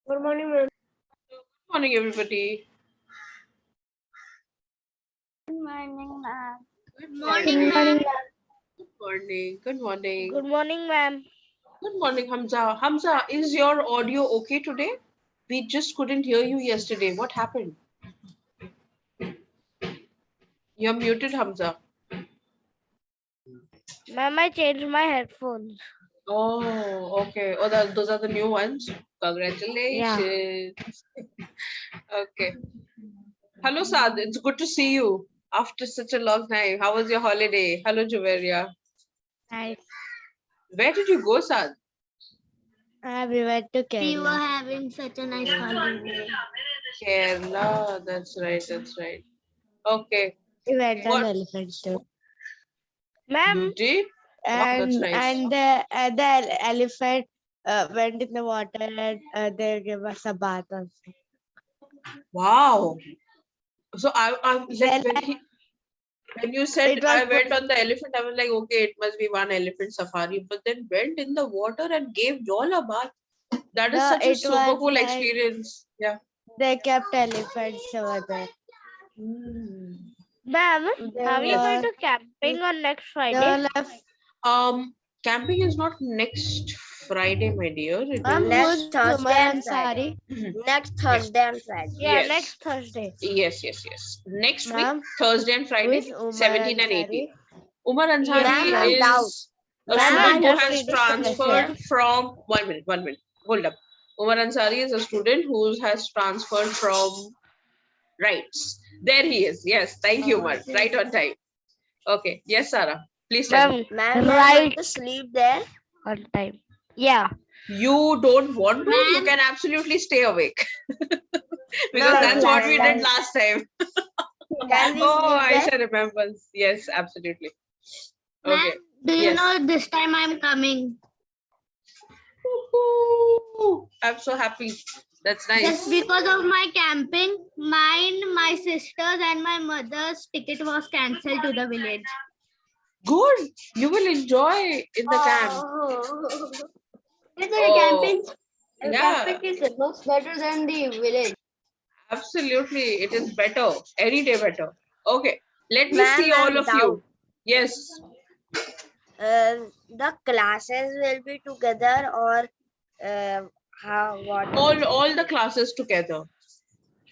Good morning, ma'am. Good morning, everybody. Good morning, ma'am. Good Good morning. morning, Good morning. Good morning. Good morning, ma'am. Good morning, Hamza. Hamza, is your audio okay today? We just couldn't hear you yesterday. What happened? You're muted, Hamza. Ma'am, I changed my headphones. Oh, okay. Oh, those are the new ones. Congratulations. Okay. Hello, Sad. It's good to see you after such a long time. How was your holiday? Hello, Juveria. Nice. Where did you go, Sad? We went to We were Kerala. having such a nice holiday. Kerala. That's right. That's right. Okay. We went on What elephant tour. Ma'am, you did? Wow, that's nice. the elephant went in the water and they gave us a bath also. Wow. So I'm Then like when you said it was I went on the elephant, I was like, okay, it must be one elephant safari, but then went in the water and gave y'all a bath. That is no, such a it super was cool like experience. Yeah. they kept elephants over there. Mm. Ma'am, They are we Yes. going were to camping on next they Friday? were left. Camping is not next Friday, my dear. It Ma'am, is who's Next Thursday Umar and Friday. Ansari? Next Thursday and Friday. Yeah, yes. next Thursday. Yes, yes, yes. Next week, Ma'am, Thursday and who Friday, is Umar 17 and 18. Ansari? Umar Ansari Ma'am, Yes, I'm doubt. is a Ma'am, student I'm who just has reading the transferred message. from 1 minute, 1 minute. Hold up. Umar Ansari is a student who has transferred from rights. There he is. Yes, thank you, Umar. Right on time. Okay. Yes, Sarah. Please tell me. Ma'am, Ma'am, we are right going to sleep there. on time. Yeah. You don't want to? You Ma'am, can absolutely stay awake. Because No, that's what last we time. did last time. Can we Oh, sleep there? Aisha remembers. Yes, absolutely. ma'am, Okay. do you Yes. know this time I'm coming? Woohoo! I'm so happy. That's nice. Just because of my camping, mine, my sister's, and my mother's ticket was cancelled to the village. Good. You will enjoy in the camp. Is Oh, camping yeah, is much better than the village. absolutely. It is better. Any day better. Okay. Let me Ma'am, see all I'm of doubt. you. Yes. The classes will be together or how what? All the classes together.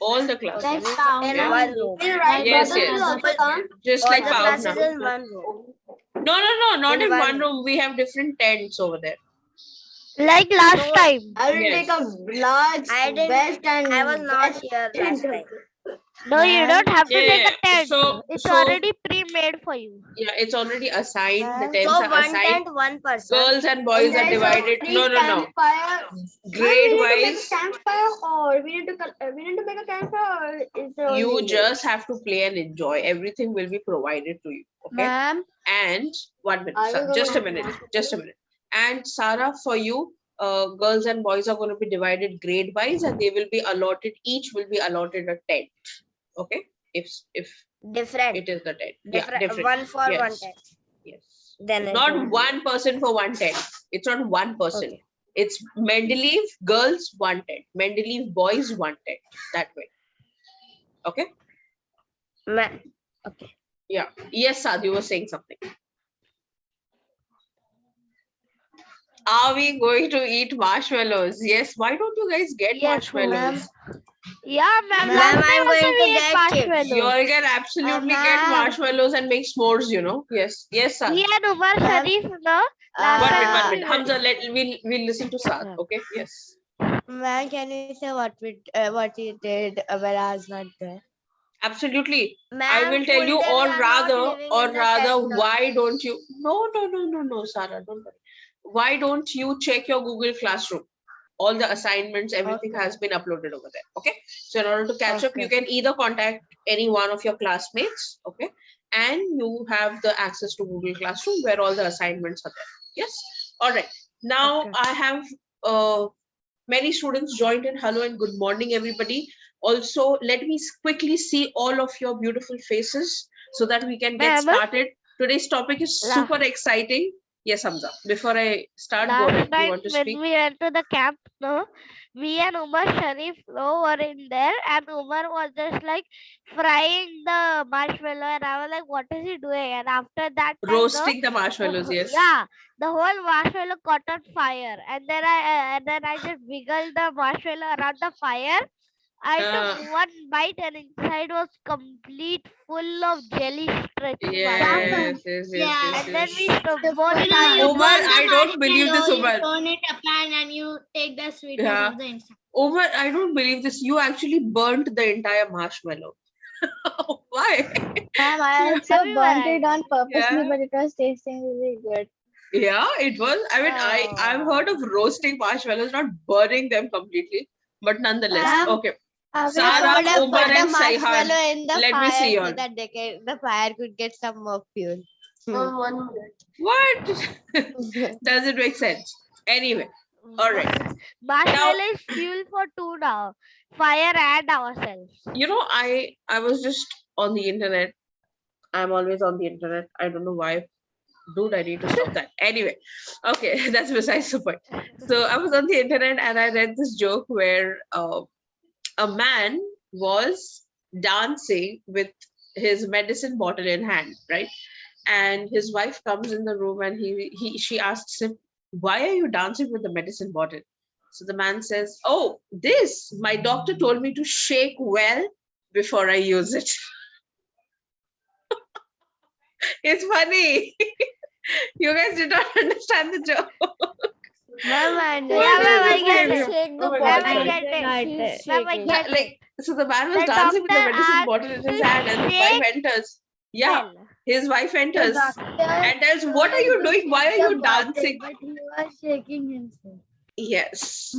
All the classes. Okay, means in Yeah. one room. Like Yes, brother yes. will also come. Just All like the Pavna. classes in one room. No, not In in one one room. We have different tents over there. Like last No, time. I will Yes. take a large I didn't. vest and I was not here last time. No, you don't have to take a tent. So It's already pre-made for you. yeah, it's already assigned. The Ma'am. tents So are one assigned. tent, one person. Girls and boys are divided. No. Campfire. Grade wise, Campfire, or we need to make a campfire. Or is there you only just have to play and enjoy. Everything will be provided to you. Okay. Ma'am, And 1 minute, I will go just a with minute, ma'am. just a minute. And Sarah, for you, girls and boys are going to be divided grade wise, and they will be allotted. Each will be allotted a tent. Okay. If Different. it is the tent, Different. yeah, different. One for Yes. one tent. Yes. Then it Not will be- one person for one tent. It's not one person. Okay. It's Mendeleev girls one tent, Mendeleev boys one tent. That way. Okay. Ma- okay. Yeah. Yes, Sad, you were saying something. Are we going to eat marshmallows? Yes. Why don't you guys get Yes, marshmallows? Yeah, ma'am. Ma'am, Last I'm time also going to we ate get chips. You marshmallows. all can absolutely get Ma'am. marshmallows and make s'mores, you know. Yes. Yes, Sad. Me and Umar Ma'am. Sharif, no? Last One time minute, 1 also minute. Hamza, we'll listen to Sad. Yeah. Okay. Yes. Ma'am, can you say what you did when I was not there? Absolutely. I Ma'am, will tell full you, day we are not living in the tent. why don't you? No, Sarah, don't worry. Why don't you check your Google Classroom? All the assignments, everything Okay. has been uploaded over there. Okay. So in order to catch up, you Okay. can either contact any one of your classmates. Okay. And you have the access to Google Classroom where all the assignments are there. Yes. All right. Now Okay. I have many students joined in. Hello and good morning, everybody. Also, let me quickly see all of your beautiful faces so that we can get Ma'am? started. Today's topic is La- super exciting. Yes, Hamza. Before I start, go ahead. Last You time want to when speak? we went to the camp, no, me and Umar Sharif were in there, and Umar was just like frying the marshmallow, and I was like, "What is he doing?" And after that time, no, Roasting the marshmallows, yes. yeah, the whole marshmallow caught on fire, and then I just wiggled the marshmallow around the fire. I Uh, took one bite, and inside was complete full of jelly stretchy marshmallow. yes, yes, yes, Yeah. yes, And then we yes. both You know, started you Umar, burn the I don't believe this, marshmallow, you Umar. turn it a pan, and you take the sweetness Yeah. of the inside. Umar, I don't believe this. You actually burnt the entire marshmallow. Why? Ma'am, I also everywhere. burnt I it on did. purposely, Yeah. but it was tasting really good. Yeah, it was. I mean, I've heard of roasting marshmallows, not burning them completely, but nonetheless. Ma'am, Okay. we Sarah, should have Umar, put the and Saihan. marshmallow in the Let me see fire so all. that the fire could get some more fuel. What? Doesn't make sense. Anyway, all right. Marshmallow is fuel for two now. Fire and ourselves. You know, I was just on the internet. I'm always on the internet. I don't know why. Dude, I need to stop that. Anyway, okay, that's besides the point. So I was on the internet and I read this joke where a man was dancing with his medicine bottle in hand, right? And his wife comes in the room and she asks him, "Why are you dancing with the medicine bottle?" So the man says, "Oh, this, my doctor told me to shake well before I use it." It's funny. You guys did not understand the joke. Ma'am, I What Yeah, ma'am, is I this get name? it. Shake Oh the my Ma'am, God, I sorry. get it. She's Ma'am, I shaking. Yeah, get like, it. so the man was The dancing with the doctor medicine bottle asked in his to hand and his wife shake enters. Yeah, well. his wife The enters doctor and tells, "What are told you to doing? Why shake are the you bottle, dancing?" but he was shaking himself. Yes.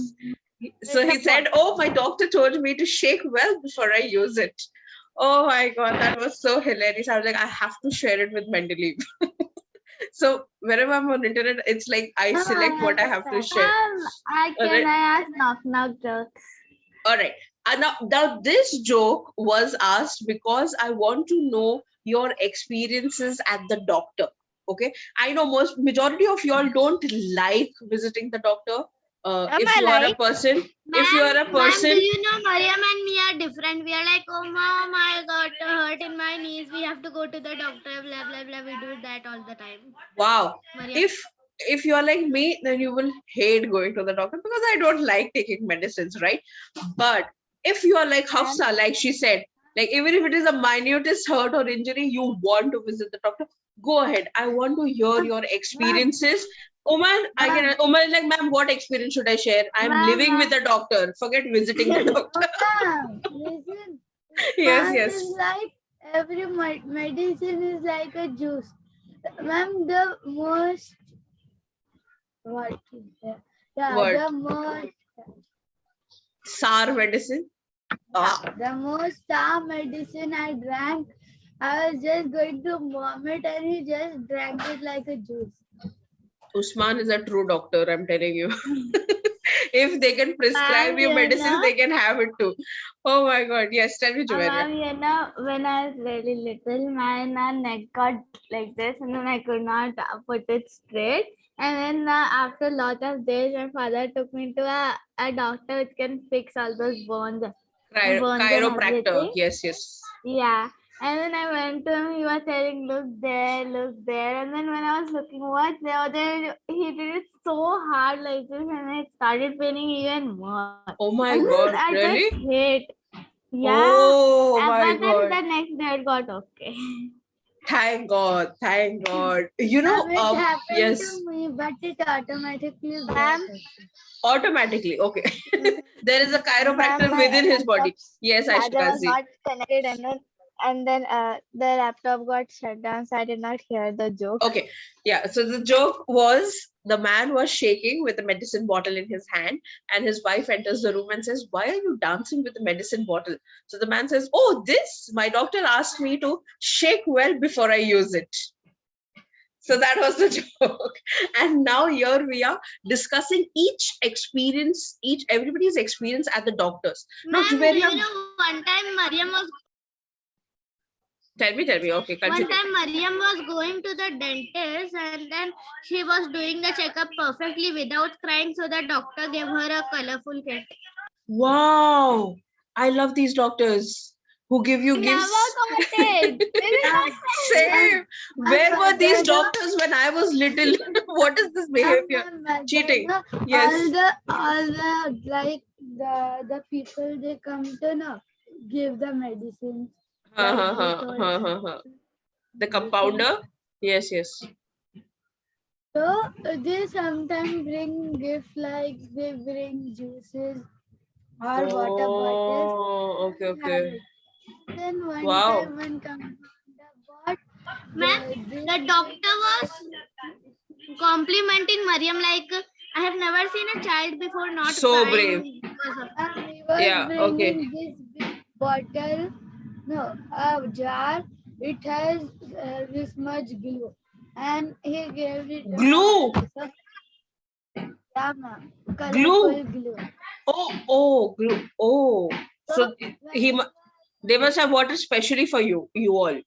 So With the he said, bottle. "Oh, my doctor told me to shake well before I use it." Oh my God, that was so hilarious. I was like, I have to share it with Mendeleev. So wherever I'm on internet, it's like I select what I have to share. All right. I ask knock jokes? All right. And now this joke was asked because I want to know your experiences at the doctor. Okay. I know majority of y'all don't like visiting the doctor. Am If I you are a like? person, if you are a Ma'am, do person, you know Mariam and me are different? We are like, oh mom, I got hurt in my knees. We have to go to the doctor. Blah blah blah. We do that all the time. wow. Mariam. If you are like me, then you will hate going to the doctor because I don't like taking medicines, right? But if you are like Hafsa, like she said, like even if it is a minutest hurt or injury, you want to visit the doctor, go ahead. I want to hear your experiences. Umar, Umar is like, "Ma'am, what experience should I share? I'm living with a doctor. Forget visiting the doctor." Listen, Yes, ma'am yes. is like every medicine is like a juice. Ma'am, the most what? Yeah, What? the most SAR medicine. Ah, the most star medicine I drank. I was just going to vomit, and he just drank it like a juice. Usman is a true doctor, I'm telling you. If they can prescribe you Ma'am, medicines, they can have it too. Oh my God. Yes, tell me, Jumeirah. Ma'am, when I was really little, my neck got like this, and then I could not put it straight. And then after a lot of days, my father took me to a doctor which can fix all those bones and Chiropractor. everything. Yes, yes. Yeah. And then I went to him, he was telling, look there. And then when I was looking what's there, he did it so hard like this, and it started paining even more. Oh my And then God. I Really? just hate. Yeah. Oh my But then God. the next day it got okay. Thank God. Thank God. You know, It happened yes, to me, but it automatically got Ma'am, okay. automatically. Okay. There is a chiropractor Ma'am, within his laptop body. Yes, charger was Ashikazi. not connected, and then the laptop got shut down, so I did not hear the joke. Okay. Yeah. So the joke was the man was shaking with a medicine bottle in his hand, and his wife enters the room and says, "Why are you dancing with the medicine bottle?" So the man says, "Oh, this, my doctor asked me to shake well before I use it." So that was the joke. And now here we are discussing everybody's experience at the doctors. Now, Ma'am, do Jumeirah, you know one time Mariam was Tell me. Okay, One continue. time Mariam was going to the dentist and then she was doing the checkup perfectly without crying, so the doctor gave her a colorful cake. Wow, I love these doctors who give you gifts. Same. Where were these doctors when I was little? What is this behavior? Cheating. Yes. All the like the people they come to know give the medicine. The compounder. Yes. So they sometimes bring gifts like they bring juices or water bottles. Oh, okay. Then one Wow. time when compounder bought, Ma'am, the doctor was complimenting Mariam like, I have never seen a child before not So crying because of and he was Yeah, okay. bringing this big bottle, no, a jar. It has this much glue, and he gave it to Glue. Melissa. Yeah, ma'am. Glue. Colorful glue. Glue. Oh. So they must have bought it specially for you all,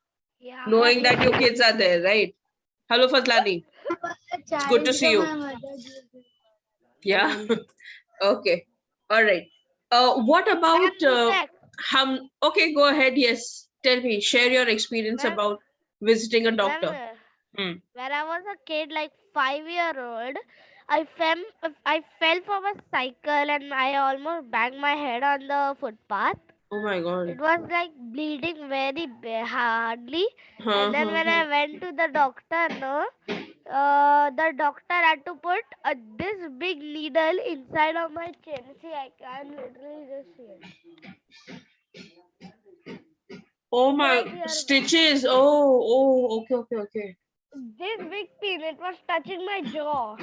Yeah. knowing that your kids are there, right? Hello, Fazlani. It's good to see you. My mother gave it. Yeah. Okay. All right. What about okay, go ahead. Yes. Tell me, share your experience Ma'am, about visiting a Ma'am, doctor. when I was a kid, like 5-year-old, I fell from a cycle and I almost banged my head on the footpath. Oh my God. It was like bleeding very hardly. And then when I went to the doctor, the doctor had to put this big needle inside of my chin. See, I can literally just see it. Oh my, Right here. stitches. Oh, okay. This big pin, it was touching my jaw.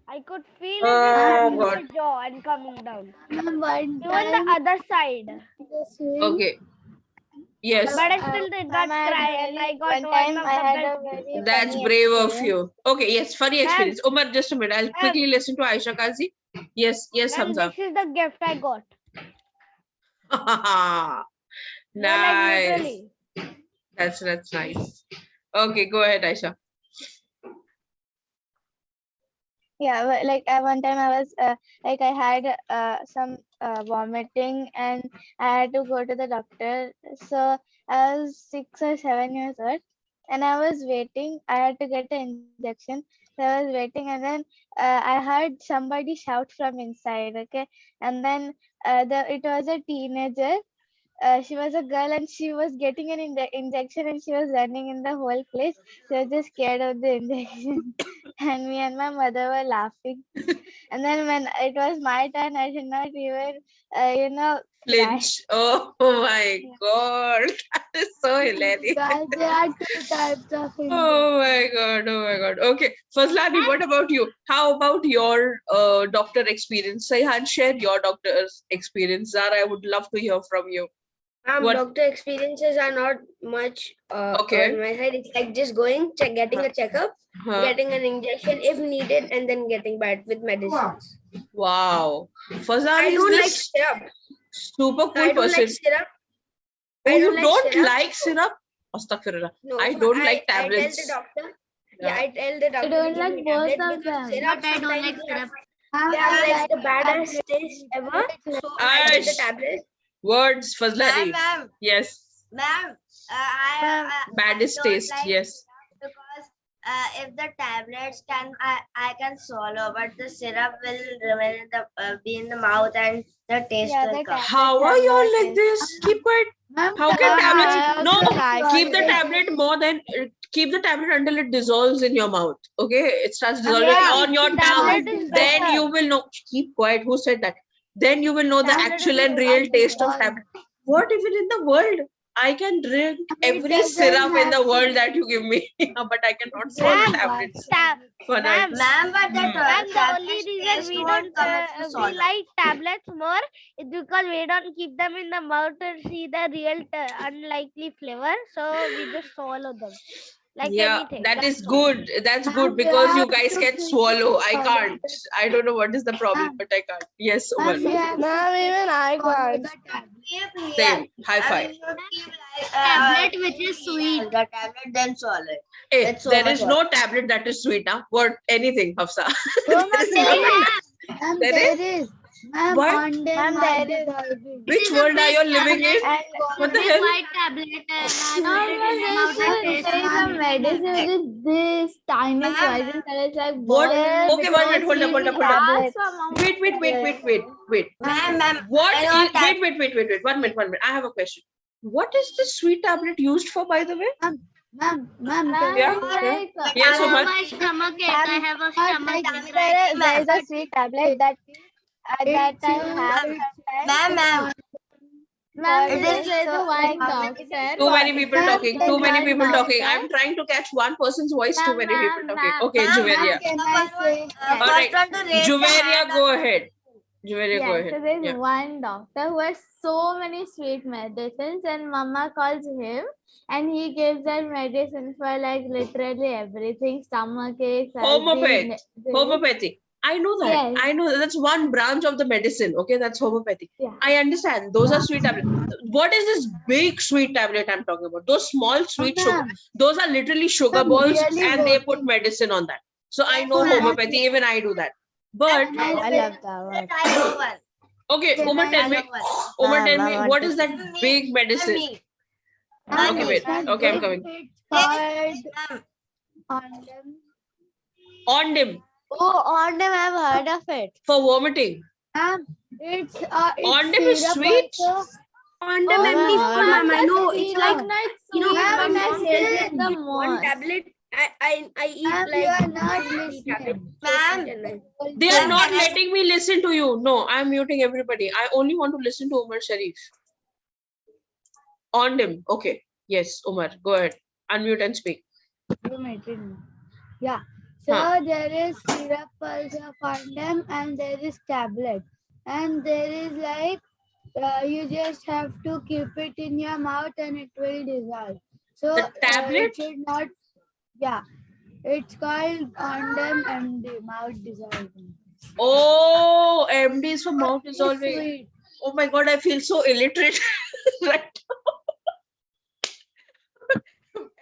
I could feel it Oh touching God. my jaw and coming down. Ma'am, one Even the time other side. the swing, Okay. Yes. But I still did not Ma'am, I had cry a and I very, got one one time of I the had best a very gifts. That's funny brave of experience. you. Okay, yes, funny experience. Umar, just a minute. I'll quickly listen to Aisha Kazi. Yes, And Hamza. this is the gift I got. Yeah, like Nice. literally. That's nice. Okay, go ahead, Aisha. Yeah, like one time I was like I had some vomiting and I had to go to the doctor. So I was 6 or 7 years old and I was waiting. I had to get an injection. So I was waiting and then I heard somebody shout from inside. Okay, and then it was a teenager. She was a girl and she was getting an injection and she was running in the whole place. She was just scared of the injection. And me and my mother were laughing. And then when it was my turn, I did not even, cry. Flinch. Oh my God. That is so hilarious. guys, there are two types of Indian. Oh my God. Okay. Fazlani, what about you? How about your doctor experience? Sayhan, share your doctor's experience. Zara, I would love to hear from you. What- Doctor experiences are not much Okay. on my side. It's like just going, getting a checkup, getting an injection if needed, and then getting back with medicines. Wow. Fazlani I is don't like this syrup. super cool I don't person. like syrup. Oh, I you don't don't like syrup. like syrup? Astaghfirullah. No, I so don't like I tell tablets. the doctor. Yeah. I tell the doctor don't to give like me both tablets of because them. syrup But I don't sometimes like they have, syrup. they have like the baddest taste ever. So I take the Aish. tablet. Words, Fazlani. Ma'am. Yes. Ma'am, I Baddest don't taste. like Yes. because if the tablets I can swallow, but the syrup will remain in the be in the mouth and the taste Yeah, will the come. tablets How are have you all no like taste. this? Keep quiet. Ma'am, How can tablets? I No, also like keep the it. tablet more than keep the tablet until it dissolves in your mouth. Okay, it starts dissolving Yeah, on your tablet tongue. is Then better. you will know. Keep quiet. Who said that? Then you will know the Tablet actual is and real better. taste of tablet. What even in the world? I can drink every doesn't syrup in have the to world be- that you give me, but I cannot swallow Ma'am, tablets. For Ma'am, Ma'am, but the Ma'am, the only tablets reason taste we won't don't come if you we swallow. like tablets more is because we don't keep them in the mouth to see the real unlikely flavor, so we just swallow them. like Yeah, anything. that is That's all. good. That's good Ma'am, we because you have guys to can finish swallow. I follow can't. the I don't know what is the problem, ma'am, but I can't. Yes, Umar. ma'am, we have to Ma'am, even I follow can't. the tablet. Keep here. Same. High And five. we should keep like Tablet which keep is here, sweet. the tablet then swallow it. Hey, It's so there much is water. no tablet that is sweet, huh? What? Anything, Hafsa. No, There ma'am, is no. ma'am, There is? there is. Ma'am, What? on them Ma'am, are there is. dissolving. It Which is a world are big you living in? tablet, And What the big hell? white tablet, and I No, put it in my mouth and ma'am, taste there is a it. medicine which is this tiny Ma'am, poison that is like What? ball. Okay, one minute. Hold up, hold up, hold up. Ask Tablets. for mama. Wait. ma'am, What I know is, wait. 1 minute. I have a question. What is this sweet tablet used for, by the way? Ma'am, Ma'am, can Yeah, you yeah. like Yes, For Umar. my stomach ache, I Ma'am, have a not stomach like ache, right? there is a but sweet tablet that that it's I have it's sometimes ma'am, ma'am, for it because is this. there's So a like one how many days doctor. Too many for people it? ma'am, talking. can Too many One people talking. doctor. I'm trying to catch one person's voice. Too Ma'am, many people ma'am, talking. ma'am. Okay, ma'am, Juveria. can the I one say All first right, one to raise the Juveria, hand. go ahead. Juveria, go Yes, ahead. so there's Yeah. one doctor who has so many sweet medicines, and mama calls him, and he gives that medicine for like literally everything, stomach ache, Homeopathy. सर्दी, Homeopathy. I know that. Yes. I know that. That's one branch of the medicine. Okay, that's homeopathy. Yeah. I understand. Those are sweet tablets. What is this big sweet tablet I'm talking about? Those small sweet sugar. ma'am, Those are literally sugar ma'am, balls, really and they put working. medicine on that. So I know Ma'am, homeopathy. Even I do that. But can I I say, love that one. I know one. okay, can Umar, I tell I me. know one. Umar, tell Ma'am, I me. want What to is that Me, big medicine? me, ma'am, Okay, me. wait. it's not Okay, I'm big, coming. it's Yes, called ma'am. on them. Ondim Oh, on them I've heard of it. for vomiting. Ma'am, it's Ondim is syrup sweet. also. On the Oh, Never MD heard for of Ma'am, ma'am, I it. the know it's like, syrup night you know, sweet, my ma'am, but I mom hate tells it me the eat one most. tablet. I eat ma'am, you like are not 2 3 tablets. listening. So sweet Ma'am, and nice. They are ma'am, not can I letting me listen to you. No, I'm muting everybody. I only want to listen to Umar Sharif. Ondim. Okay. Yes, Umar. Go ahead. Unmute and speak. Yeah. So Huh. there is syrup also condom and there is tablet. And there is like you just have to keep it in your mouth and it will dissolve. So The tablet? it should not, yeah. It's called condom and the mouth dissolving. Oh, MD is for mouth It's dissolving. sweet. Oh my god, I feel so illiterate right now.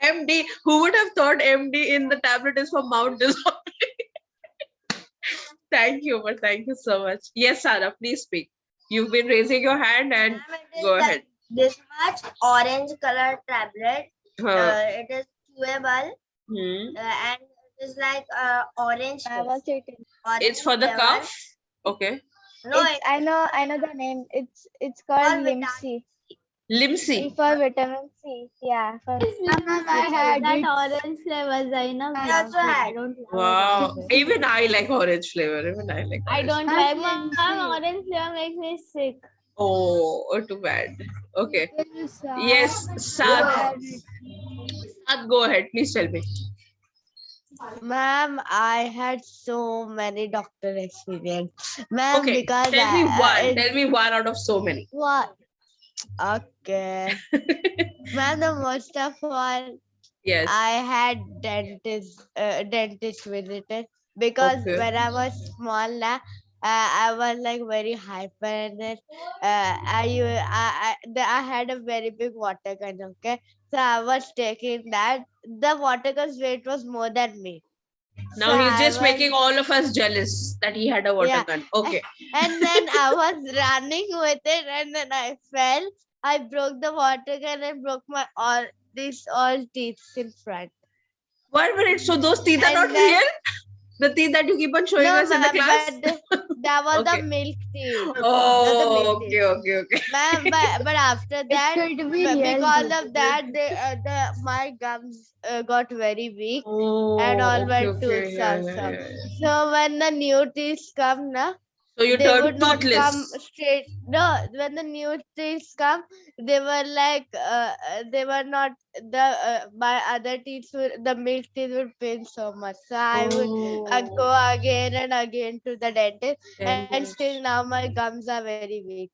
MD, who would have thought MD in the tablet is for mouth dissolving? Thank you, Umar. Thank you so much. Yes, Sarah, please speak. You've been raising your hand and ma'am, it is go like ahead. this much orange color tablet. Huh. It is chewable Hmm. and it is like orange I was taste. eating. Orange It's for the flavor. cough. Okay. No, It's I know the name. It's called all vitamin Limsi. Limsi. For vitamin C. Yeah, for Ma'am, I It's had that it. orange flavor, Zainab. I loves also it. had. I don't love Wow. it. Even I like orange flavor. Even I like I orange. don't Ma'am, like Limsi. orange flavor makes me sick. Oh, too bad. Okay. Little sad. Yes, Sad. Sad, go ahead. Please tell me. Ma'am, I had so many doctor experience. Ma'am, Okay. because Tell me one. it's Tell me one out of so many. what? Okay. Ma'am, the most of all, Yes. I had dentist visited because Okay. when I was small, I was like very hyper and then I had a very big water gun. Okay, so I was taking that. The water gun's weight was more than me. So Now he's I just was making all of us jealous that he had a water yeah, gun. Okay. and then I was running with it, and then I fell. I broke the water gun and broke my all teeth in front. 1 minute. So those teeth are not And then real? The teeth that you keep on showing no, us in the ma'am, class? that was the Okay. milk teeth. That was the Oh, milk teeth. okay. Ma'am, but after It that, should be real. because teeth. of that, my gums got very weak and Oh, all my okay. tooth Yeah, also. yeah. So when the new teeth come, na, So you they would turned not come toothless. straight. No, when the new teeth come, they were like they were not the my other teeth. The milk teeth would pain so much, so I would go Oh. again and again to the dentist, and Dentist. still now my gums are very weak.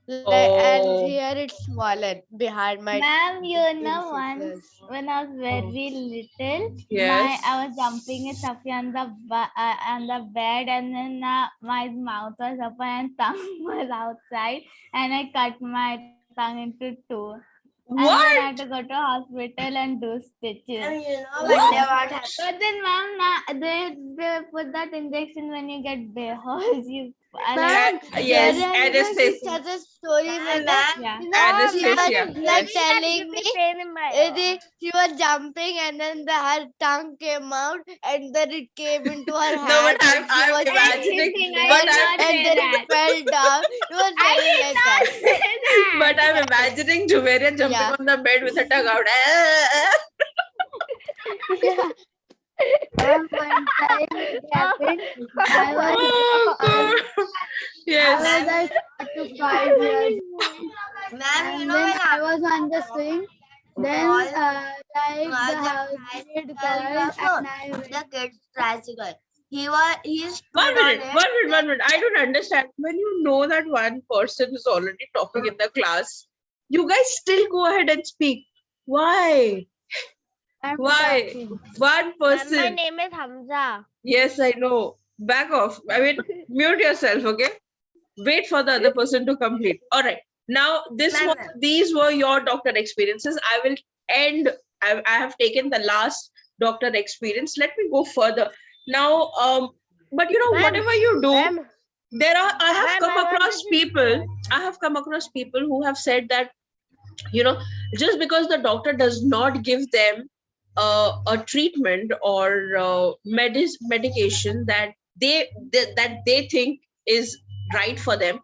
And Oh. here it's smaller behind my Ma'am, you know, incisors. once when I was very little, Yes. I was jumping with Safi on the bed, and then my mouth was open and tongue was outside, and I cut my tongue into two. And then I had to What? go to hospital and do stitches. And you know What? one day what happened? But then, ma'am, they put that injection when you get behols. You Ma'am, Yes, there is anesthesia. such a story Ma'am, with ma'am, yeah. you know, Oh, she was ma'am, Anesthesia. just Yes. telling me pain in my ear. she was jumping and then her tongue came out and then it came into her No, but hand and she I'm was imagining. Anything, I But did I'm not and say then that. it fell down. It was I telling did like not that. say that. but I'm imagining Jumeirah jumping Yeah. on the bed with her tongue out. Yeah. One time it happened. I was Oh God. I Yes. was like 4 to 5 years, ma'am, you and know then when I was on the swing. Then like the the housemaid tricycle, you called, know, and I went. the kid's tricycle. He One stood on minute, it. one minute, 1 minute. I don't understand. When you know that one person is already talking in the class, you guys still go ahead and speak. Why? I'm Why? talking. One Ma'am, my person. name is Hamza. Yes, I know. Back off. I mean, mute yourself, okay? Wait for the other person to complete. All right. Now, Ma'am, these were your doctor experiences. I will end. I have taken the last doctor experience. Let me go further. Now, but you know, Ma'am, whatever you do, ma'am, I have ma'am, come I want across to just people. I have come across people who have said that, you know, just because the doctor does not give them a treatment or medication that that they think is right for them,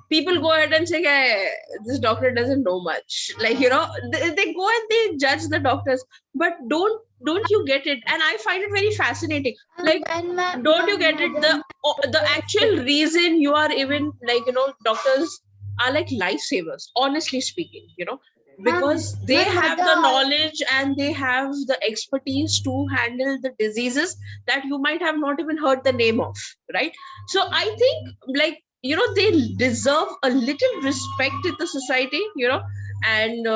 people go ahead and say, hey, this doctor doesn't know much, like, you know, they go and they judge the doctors. But don't you get it? And I find it very fascinating. Like, When my don't you get it? mother The was sick, actual reason you are even, like, you know, doctors are like lifesavers, honestly speaking, you know, because they my have mother the knowledge and they have the expertise to handle the diseases that you might have not even heard the name of, right? So I think, like, you know, they deserve a little respect in the society, you know. And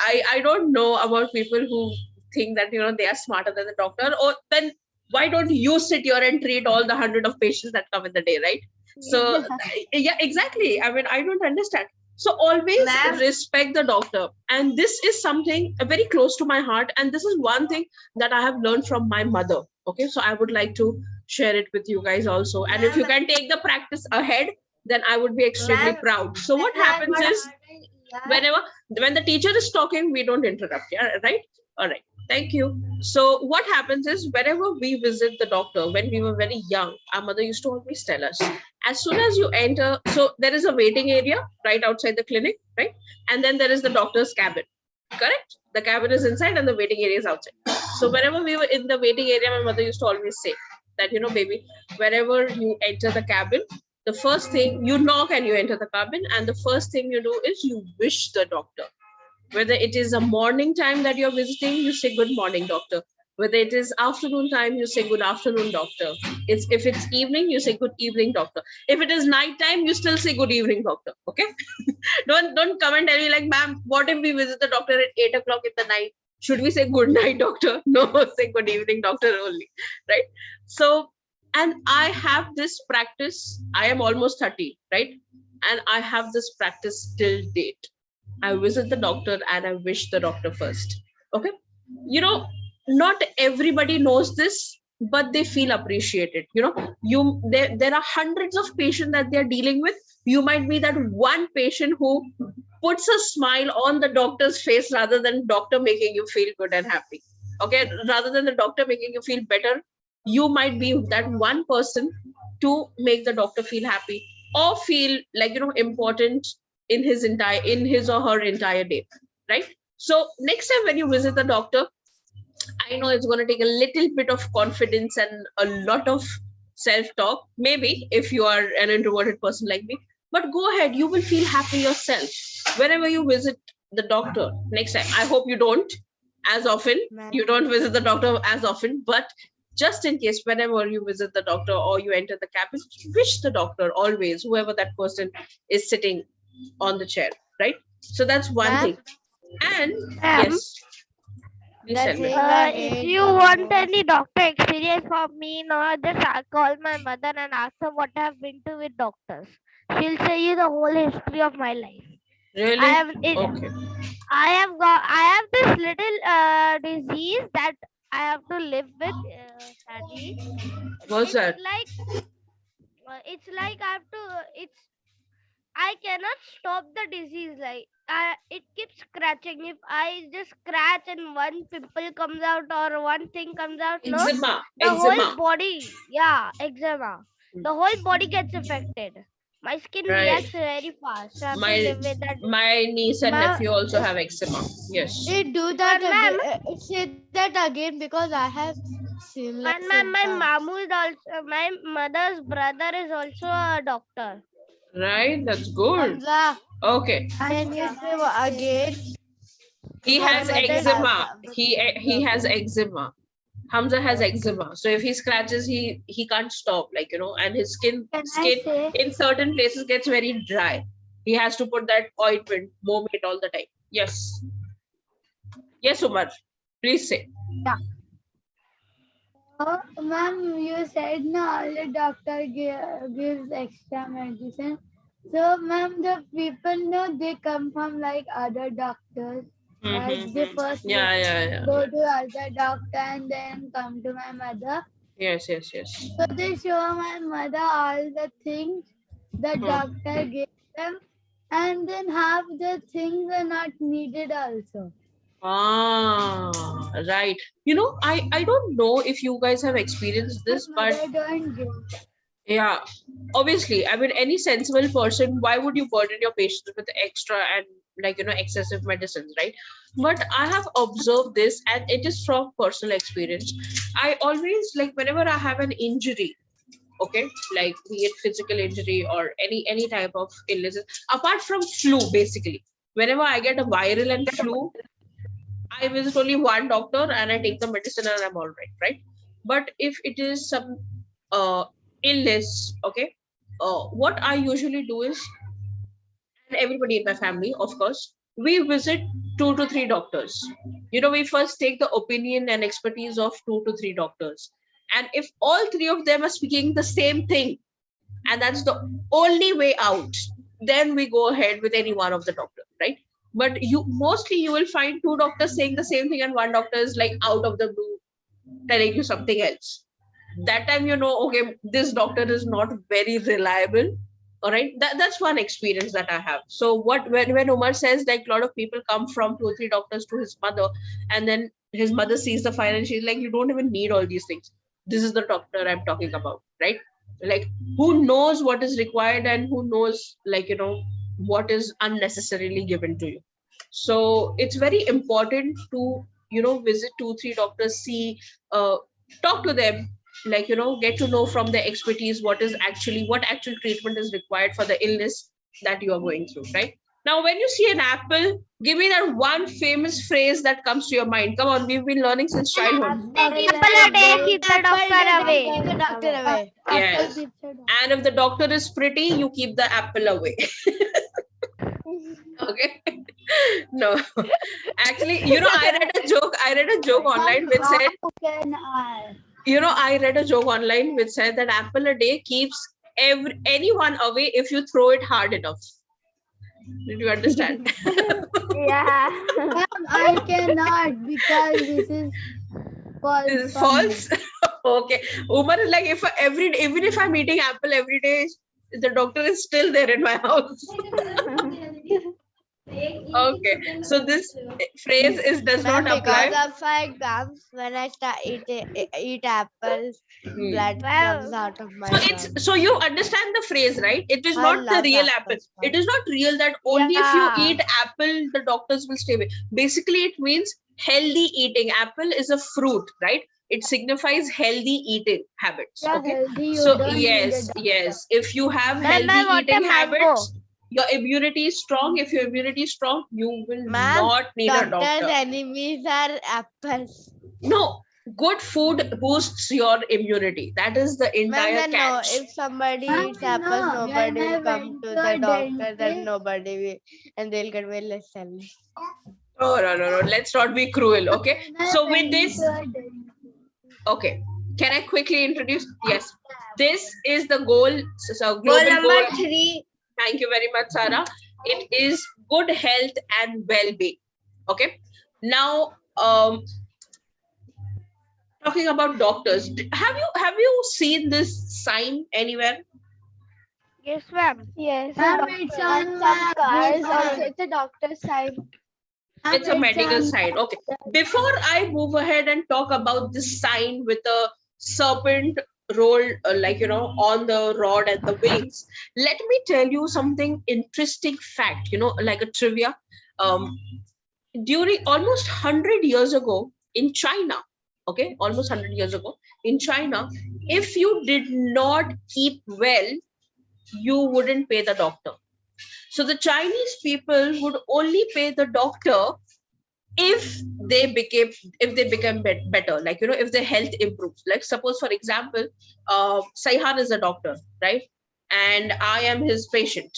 I don't know about people who think that, you know, they are smarter than the doctor. Or then why don't you sit here and treat all the hundred of patients that come in the day, right? So yeah, exactly. I mean, I don't understand. So always Ma'am. respect the doctor, and this is something very close to my heart, and this is one thing that I have learned from my mother. Okay, so I would like to share it with you guys also, and if you can take the practice ahead, then I would be extremely Ma'am, proud. So what when I happens got is, hurt in ER, whenever when the teacher is talking, we don't interrupt. Yeah, right. All right, thank you. So what happens is, whenever we visit the doctor when we were very young, our mother used to always tell us, as soon as you enter, so there is a waiting area right outside the clinic, right? And then there is the doctor's cabin, correct? The cabin is inside and the waiting area is outside. So whenever we were in the waiting area, my mother used to always say that, you know, baby, wherever you enter the cabin, the first thing you knock and you enter the cabin, and the first thing you do is you wish the doctor. Whether it is a morning time that you're visiting, you say good morning, doctor. Whether it is afternoon time, you say good afternoon, doctor. It's if it's evening, you say good evening, doctor. If it is night time, you still say good evening, doctor. Okay? Don't come and tell me like, ma'am, what if we visit the doctor at 8 o'clock in the night? Should we say good night, doctor? No, say good evening, doctor only. Right? So, and I have this practice. I am almost 30, right? And I have this practice till date. I visit the doctor and I wish the doctor first. Okay. You know, not everybody knows this, but they feel appreciated. You know, there are hundreds of patients that they're dealing with. You might be that one patient who puts a smile on the doctor's face rather than doctor making you feel good and happy. Okay, rather than the doctor making you feel better, you might be that one person to make the doctor feel happy or feel like, you know, important in his or her entire day, right? So next time when you visit the doctor, I know it's going to take a little bit of confidence and a lot of self talk, maybe if you are an introverted person like me, but go ahead, you will feel happy yourself whenever you visit the doctor next time. I hope you don't as often, you don't visit the doctor as often, but just in case, whenever you visit the doctor or you enter the cabin, wish the doctor always, whoever that person is sitting on the chair, right? So that's one Ma'am, thing. And Ma'am, yes, please the tell me. thing I if hate you the want most. any doctor experience from me, no, just call my mother and ask her what I have been to with doctors. She'll say you the whole history of my life. I Really? have it, Okay. I have this little disease that I have to live with. Sadly, What's that? it's like I have to. I cannot stop the disease. It keeps scratching. If I just scratch and one pimple comes out or one thing comes out, no, Eczema. the Eczema. whole body, yeah, eczema. The whole body gets affected. My skin Right. reacts very fast. So I have to My live with that. niece and Ma'am, nephew also have eczema. Yes. it do that But again. ma'am, Say that again because I have similar my symptoms. mamu is also my mother's brother is also a doctor. Right? That's good. Hamza, Okay. And can you can say I say, again? He Because My has we mother didn't is eczema. understand. He has eczema. Hamza has Okay. eczema. So if he scratches, he can't stop, like, and his can I skin say, in certain places gets very dry. He has to put that ointment, Momate all the time. Yes. Yes, Umar. Please say. yeah. Oh, ma'am, you said no, all the doctor gives extra medicine. So, ma'am, the people know they come from like other doctors. Like they first Yeah, yeah, yeah. go to other doctor and then come to my mother. Yes, yes, yes. So they show my mother all the things the Hmm. doctor gave them, and then half the things are not needed also. Ah, right. I don't know if you guys have experienced My this, but mother don't give. yeah, obviously, I mean, any sensible person, why would you burden your patients with extra and, like, excessive medicines, right? But I have observed this, and it is from personal experience. I always, like, whenever I have an injury, okay, like be it physical injury or any type of illnesses, apart from flu, basically, whenever I get a viral and flu, I visit only one doctor and I take the medicine and I'm all right, right? But if it is some illness, okay, what I usually do is, and everybody in my family, of course, we visit 2 to 3 doctors. We first take the opinion and expertise of 2 to 3 doctors. And if all three of them are speaking the same thing, and that's the only way out, then we go ahead with any one of the doctor, right? But you will find 2 doctors saying the same thing and one doctor is like out of the blue telling you something else. That time, okay, this doctor is not very reliable. All right, that's one experience that I have. So when Umar says, like, a lot of people come from 2 or 3 doctors to his mother, and then his mother sees the file and she's like, you don't even need all these things. This is the doctor I'm talking about, right? Like, who knows what is required and who knows, like, what is unnecessarily given to you. So it's very important to visit 2 3 doctors, see, talk to them, like, get to know from the expertise what actual treatment is required for the illness that you are going through, right? Now, when you see an apple, give me that one famous phrase that comes to your mind. Come on, we've been learning since childhood. Take people a day, keep the doctor away. Keep the doctor away. Apple Yes. keeps a doctor. And if the doctor is pretty, you keep the apple away. Okay. No. Actually, I read a joke online which said, How can I? I read a joke online which said that apple a day keeps anyone away if you throw it hard enough. Did you understand? Yeah. Ma'am, I cannot because this is false This is for me. false. Okay. Umar is like, even if I'm eating apple every day, the doctor is still there in my house. Okay. So this phrase does Ma'am, not because apply. of my gums, when I start eat apples, Hmm. blood comes Well, out of my gums. So you understand the phrase, right? It is I not the love real apple. apples, ma'am. It is not real that only if you yeah. eat apple, the doctors will stay away. Basically, it means healthy eating. Apple is a fruit, right? It signifies healthy eating habits. You're Okay. healthy, you So don't need a doctor. yes. If you have Ma'am, healthy I want a eating mango. habits, your immunity is strong. If your immunity is strong, you will Ma'am, not need a doctor's doctor. enemies are apples. No, Good food boosts your immunity. That is the entire Ma'am, then no. catch. If somebody Ma'am, eats apples, no, when nobody I will come went to to the a doctor. Then dentist, nobody will, and they'll get very salary. Oh, no. Let's not be cruel. Okay. when I So with went this, to a dentist. okay. Can I quickly introduce? Yes. This is the goal. So Goal global number goal. 3. Thank you very much, Sarah. It is good health and well-being. Okay. Now, talking about doctors, have you seen this sign anywhere? Yes, ma'am. Yes, Ma'am, doctor. it's On on some my cars also, book. it's a doctor's sign. It's a medical sign. Okay. Before I move ahead and talk about this sign with a serpent rolled, on the rod and the wings, let me tell you something interesting fact, like a trivia. Um, During almost 100 years ago in China, okay, almost 100 years ago in China, if you did not keep well, you wouldn't pay the doctor. So the Chinese people would only pay the doctor if they became better, like if their health improves. Like suppose for example, Saihan is a doctor, right, and I am his patient.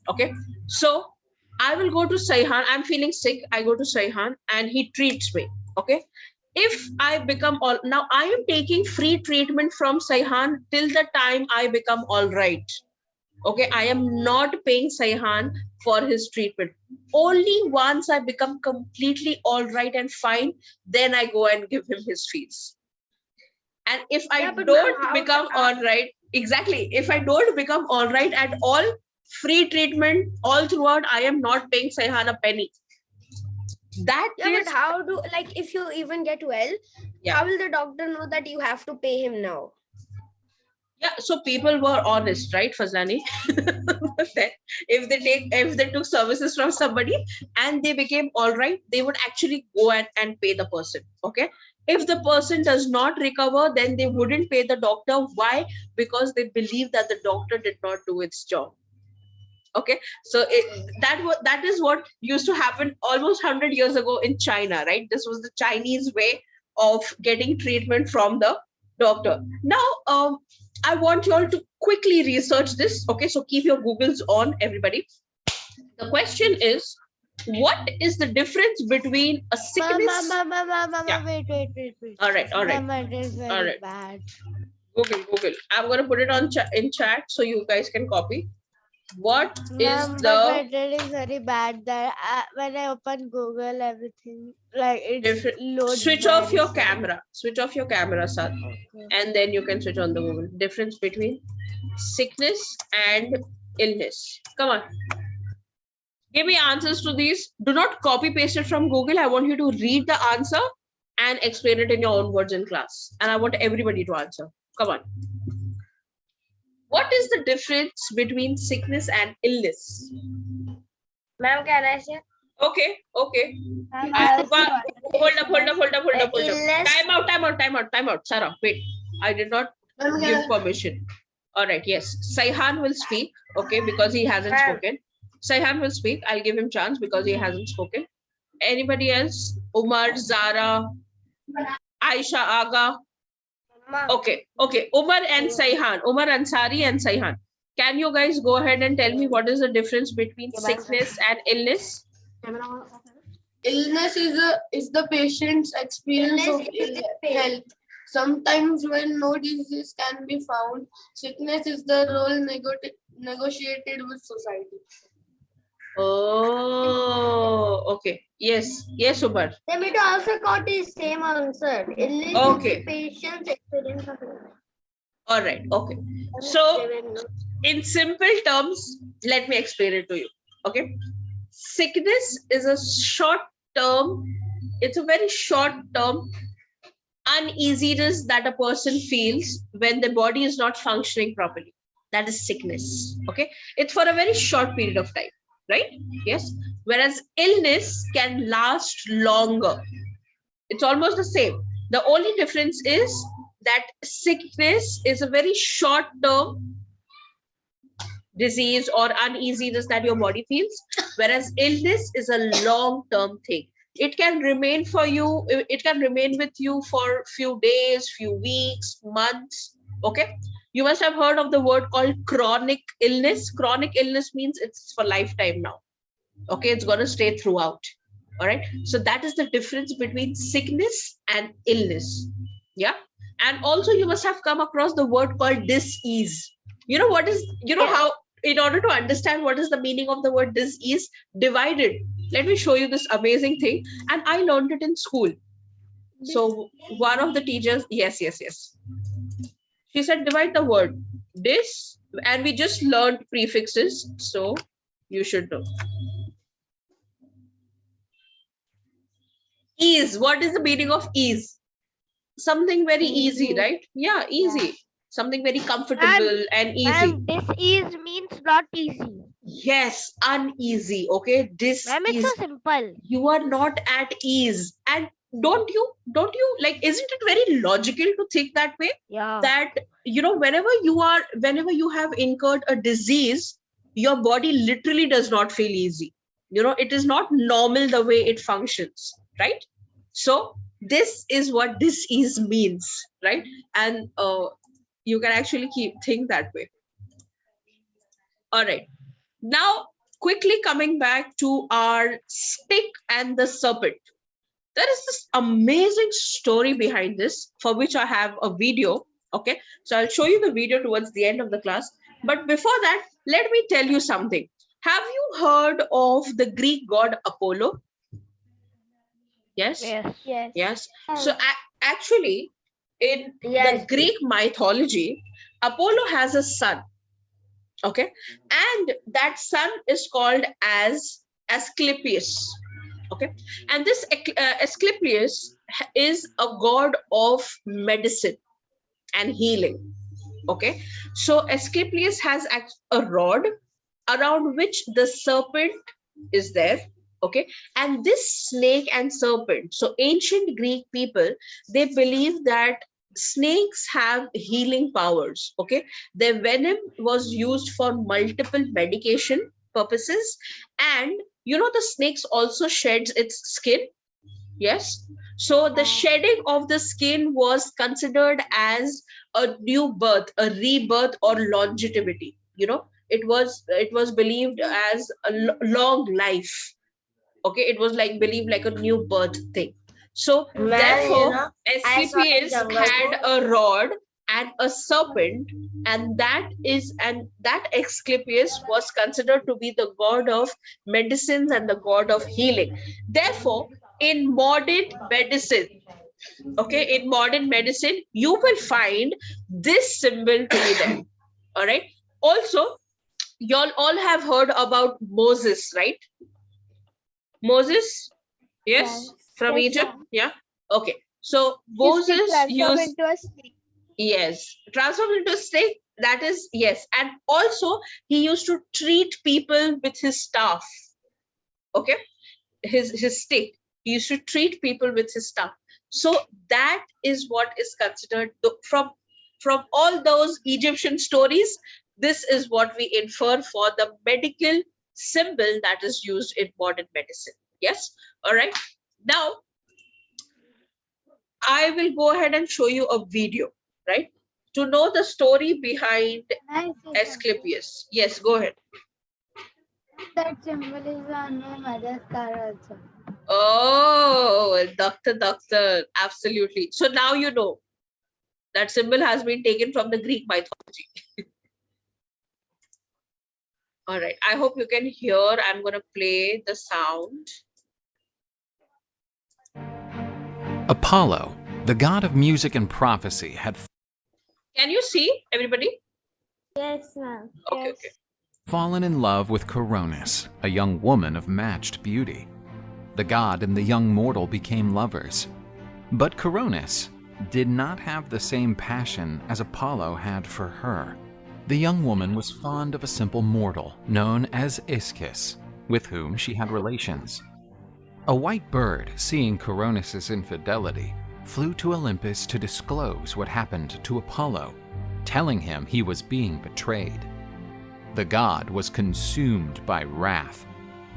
Okay, so I will go to Saihan. I'm feeling sick, I go to Saihan and he treats me. Okay, if I become all, now I am taking free treatment from Saihan till the time I become all right. Okay, I am not paying Saihan for his treatment. Only once I become completely all right and fine, then I go and give him his fees. And if I Yeah, but ma'am, don't how become all right, exactly, if I don't become all right at all, free treatment all throughout, I am not paying Saihan a penny. That yeah, but is, how do, like, if you even get well, yeah. how will the doctor know that you have to pay him now? Yeah, so people were honest, right, Fazlani? That if they took services from somebody and they became all right, they would actually go and pay the person. Okay. If the person does not recover, then they wouldn't pay the doctor. Why? Because they believe that the doctor did not do its job. Okay, so that is what used to happen almost 100 years ago in China, right? This was the Chinese way of getting treatment from the doctor. Now, I want you all to quickly research this. Okay, so keep your Googles on, everybody. The question is, what is the difference between a sickness? Yeah. Wait. All right, Mama, it is all very right. bad. Google. I'm gonna put it on in chat so you guys can copy. What is Ma'am, but my the internet is very bad that when I open Google, everything like it different? loads Switch off very your slow. camera. Switch off your camera, sir, Okay. and then you can switch on the Google. Difference between sickness and illness. Come on. Give me answers to these. Do not copy paste it from Google. I want you to read the answer and explain it in your own words in class. And I want everybody to answer. Come on. What is the difference between sickness and illness? Ma'am, can I say? Okay. Ma'am, Hold up. Illness. Time out. Sarah, wait. I did not give permission. All right, yes. Saihan will speak, okay, because he hasn't Ma'am. spoken. Saihan will speak. I'll give him chance because he hasn't spoken. Anybody else? Umar, Zara, Aisha, Aga. Ma'am. Okay. Umar and Saihan. Umar Ansari and Saihan. Can you guys go ahead and tell me what is the difference between sickness and illness? Illness is the patient's experience of health. Sometimes when no disease can be found, sickness is the role negotiated with society. Oh, okay. Yes, Umar. Then it also got the same answer. Illness Okay. is the patient's experience of illness. All right. Okay. So, in simple terms, let me explain it to you. Okay. Sickness is a short term, it's a very short term uneasiness that a person feels when the body is not functioning properly. That is sickness. Okay. It's for a very short period of time, right? Yes. Whereas illness can last longer. It's almost the same. The only difference is that sickness is a very short term disease or uneasiness that your body feels, whereas illness is a long term thing. It can remain for you, it can remain with you for few days, few weeks, months. Okay. You must have heard of the word called chronic illness. Chronic illness means it's for lifetime now. Okay, it's going to stay throughout. All right. So that is the difference between sickness and illness. Yeah. And also you must have come across the word called dis-ease. You know what is, you know how, in order to understand what is the meaning of the word dis-ease, divide it. Let me show you this amazing thing. And I learned it in school. So one of the teachers, yes. She said, divide the word dis, and we just learned prefixes. So you should know. Ease. What is the meaning of ease? Something very easy, right? Yeah, easy. Yeah. Something very comfortable and easy. Ma'am, dis-ease means not easy. Yes, uneasy. Okay, Ma'am, it's so simple. You are not at ease, and don't you like? Isn't it very logical to think that way? Yeah. That whenever you have incurred a disease, your body literally does not feel easy. It is not normal the way it functions, right? So this is what dis-ease means, right? And you can actually think that way. All right. Now, quickly coming back to our stick and the serpent. There is this amazing story behind this, for which I have a video. Okay, so I'll show you the video towards the end of the class. But before that, let me tell you something. Have you heard of the Greek god Apollo? Yes? Yes. So actually, in the Greek mythology, Apollo has a son. Okay, and that son is called as Asclepius. Okay, and this Asclepius is a god of medicine and healing. Okay, so Asclepius has a rod around which the serpent is there. Okay, and this snake and serpent, so ancient Greek people, they believe that snakes have healing powers. Okay, their venom was used for multiple medication purposes, and the snakes also sheds its skin. Yes, so the shedding of the skin was considered as a new birth, a rebirth, or longevity. It was believed as a long life. Okay, it was believed like a new birth thing. So therefore, Asclepius had a rod and a serpent, and that Asclepius was considered to be the god of medicines and the god of healing. Therefore, in modern medicine, you will find this symbol to be there. All right. Also, y'all all have heard about Moses, right? Moses, yes, from Egypt, yeah. Okay, so Moses used transformed into a snake. That is yes, and also he used to treat people with his staff. Okay, his stick. He used to treat people with his staff. So that is what is considered from all those Egyptian stories. This is what we infer for the medical symbol that is used in modern medicine. Yes. All right. Now, I will go ahead and show you a video, right? To know the story behind Asclepius. Yes, go ahead. That symbol is on my mother's car also. Oh, doctor, absolutely. So now you know that symbol has been taken from the Greek mythology. All right, I hope you can hear. I'm going to play the sound. Apollo, the god of music and prophecy, had... Can you see, everybody? Yes, ma'am. Okay, okay. Fallen in love with Coronis, a young woman of matched beauty. The god and the young mortal became lovers. But Coronis did not have the same passion as Apollo had for her. The young woman was fond of a simple mortal known as Ischys, with whom she had relations. A white bird, seeing Coronis' infidelity, flew to Olympus to disclose what happened to Apollo, telling him he was being betrayed. The god was consumed by wrath.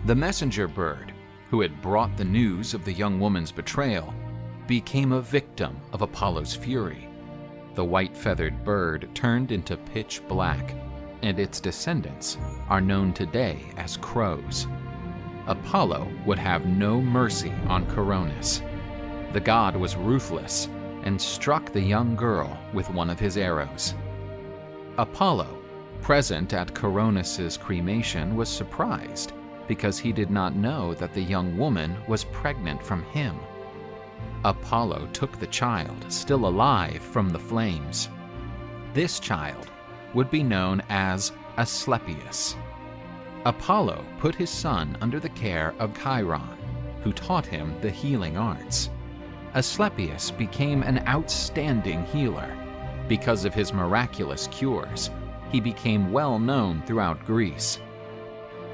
The messenger bird, who had brought the news of the young woman's betrayal, became a victim of Apollo's fury. The white-feathered bird turned into pitch black, and its descendants are known today as crows. Apollo would have no mercy on Coronis. The god was ruthless and struck the young girl with one of his arrows. Apollo, present at Coronis's cremation, was surprised because he did not know that the young woman was pregnant from him. Apollo took the child, still alive, from the flames. This child would be known as Asclepius. Apollo put his son under the care of Chiron, who taught him the healing arts. Asclepius became an outstanding healer. Because of his miraculous cures, he became well known throughout Greece.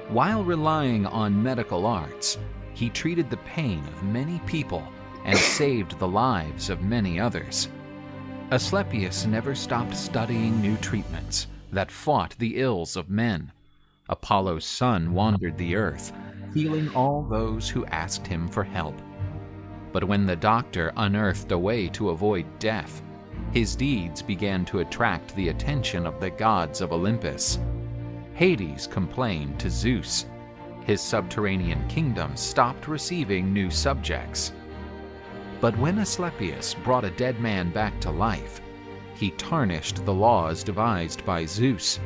While relying on medical arts, he treated the pain of many people and saved the lives of many others. Asclepius never stopped studying new treatments that fought the ills of men. Apollo's son wandered the earth, healing all those who asked him for help. But when the doctor unearthed a way to avoid death, his deeds began to attract the attention of the gods of Olympus. Hades complained to Zeus. His subterranean kingdom stopped receiving new subjects. But when Asclepius brought a dead man back to life, he tarnished the laws devised by Zeus.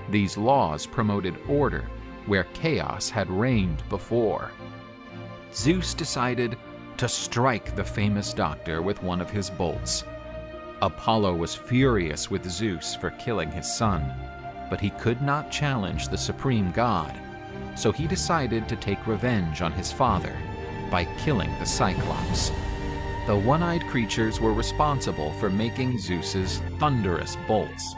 These laws promoted order where chaos had reigned before. Zeus decided to strike the famous doctor with one of his bolts. Apollo was furious with Zeus for killing his son, but he could not challenge the supreme god, so he decided to take revenge on his father by killing the Cyclops. The one-eyed creatures were responsible for making Zeus's thunderous bolts.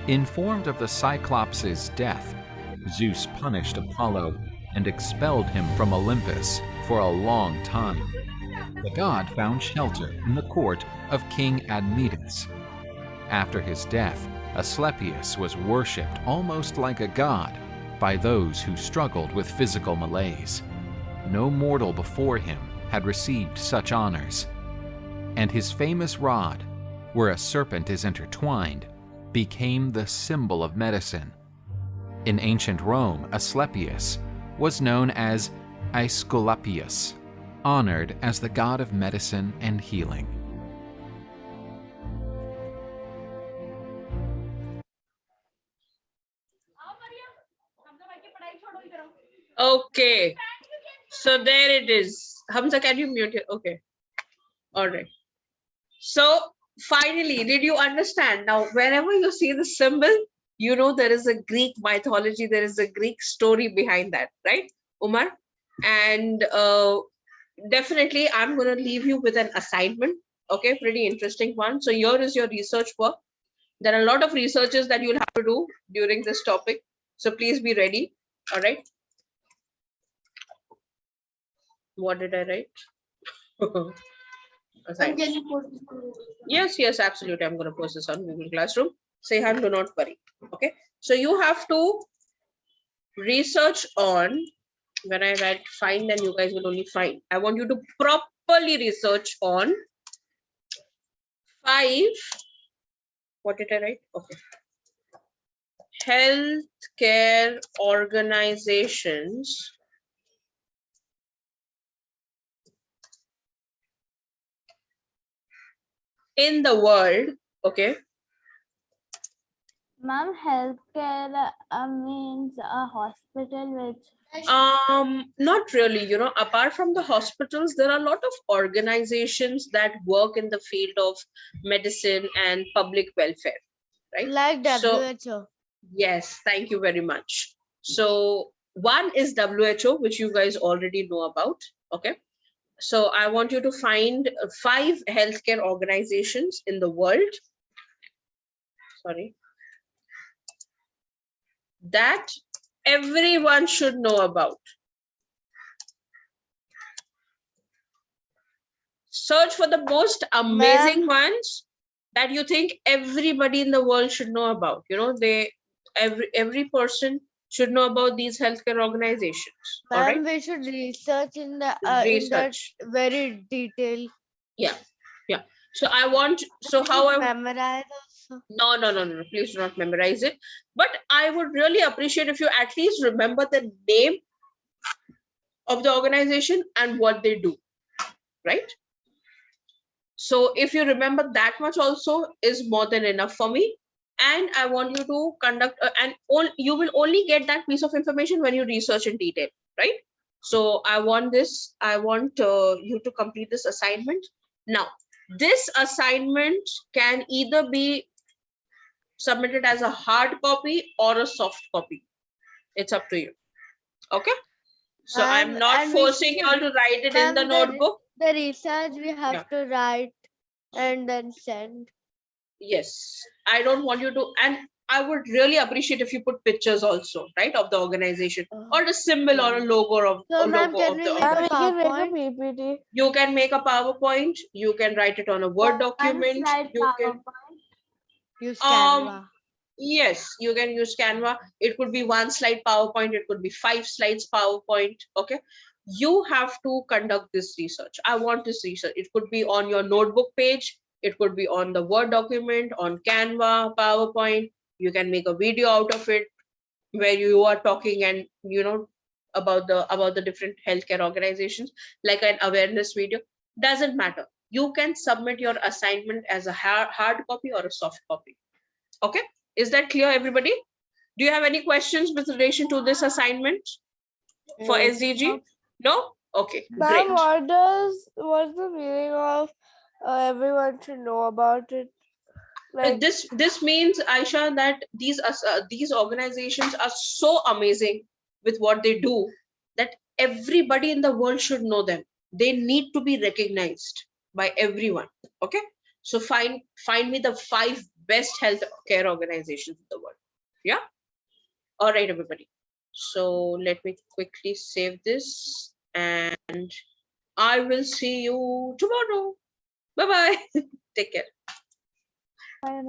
Informed of the Cyclops' death, Zeus punished Apollo and expelled him from Olympus for a long time. The god found shelter in the court of King Admetus. After his death, Asclepius was worshipped almost like a god by those who struggled with physical malaise. No mortal before him had received such honors. And his famous rod, where a serpent is intertwined, became the symbol of medicine. In ancient Rome, Asclepius was known as Aesculapius, honored as the god of medicine and healing. Okay, so there it is. Hamza, can you mute it? Okay, all right. So finally, did you understand? Now, whenever you see the symbol, you know there is a Greek mythology, there is a Greek story behind that, right, Umar? And definitely, I'm going to leave you with an assignment. Okay, pretty interesting one. So here is your research work. There are a lot of researches that you'll have to do during this topic. So please be ready. All right. What did I write? Yes, absolutely. I'm going to post this on Google Classroom. Sehan, do not worry. Okay. So you have to research on, when I write find, then you guys will only find. I want you to properly research on 5. What did I write? Okay. Healthcare organizations in the world. Okay. Ma'am, healthcare means a hospital which. Not really, you know, apart from the hospitals, there are a lot of organizations that work in the field of medicine and public welfare, right? Like WHO. So, yes, thank you very much. So one is WHO, which you guys already know about. Okay. So I want you to find 5 healthcare organizations in the world. Sorry. That everyone should know about. Search for the most amazing ones that you think everybody in the world should know about. You know, every person should know about these healthcare organizations. All right. Ma'am, we should research in the in that Research. very detail. Yeah. Yeah. So I want, so how I memorize also. no, please do not memorize it. But I would really appreciate if you at least remember the name of the organization and what they do, right? So if you remember that much also is more than enough for me. And I want you to conduct, you will only get that piece of information when you research in detail, right? So I want you to complete this assignment. Now, this assignment can either be submitted as a hard copy or a soft copy. It's up to you. Okay? So I'm not And we forcing you all to write it in the notebook. The research we have Yeah. to write and then send. Yes, I don't want you to, and I would really appreciate if you put pictures also, right, of the organization or a symbol or a logo of So, ma'am, can we the make a organization. PowerPoint? PPT. You can make a PowerPoint. You can write it on a Word document. Slide You can PowerPoint. Use Canva. yes, you can use Canva. It could be 1 slide PowerPoint. It could be 5 slides PowerPoint. Okay, you have to conduct this research. I want this research. It could be on your notebook page. It could be on the Word document, on Canva, PowerPoint. You can make a video out of it where you are talking and about the different healthcare organizations, like an awareness video. Doesn't matter. You can submit your assignment as a hard copy or a soft copy. Okay, is that clear, everybody? Do you have any questions with relation to this assignment for SDG? No? Okay, great. Ma'am, what's the meaning of everyone should know about it? Like, This means, Aisha, that these organizations are so amazing with what they do that everybody in the world should know them. They need to be recognized by everyone. Okay, so find me the 5 best health care organizations in the world. Yeah. All right, everybody. So let me quickly save this, and I will see you tomorrow. Bye bye. Take care. Bye, ma'am.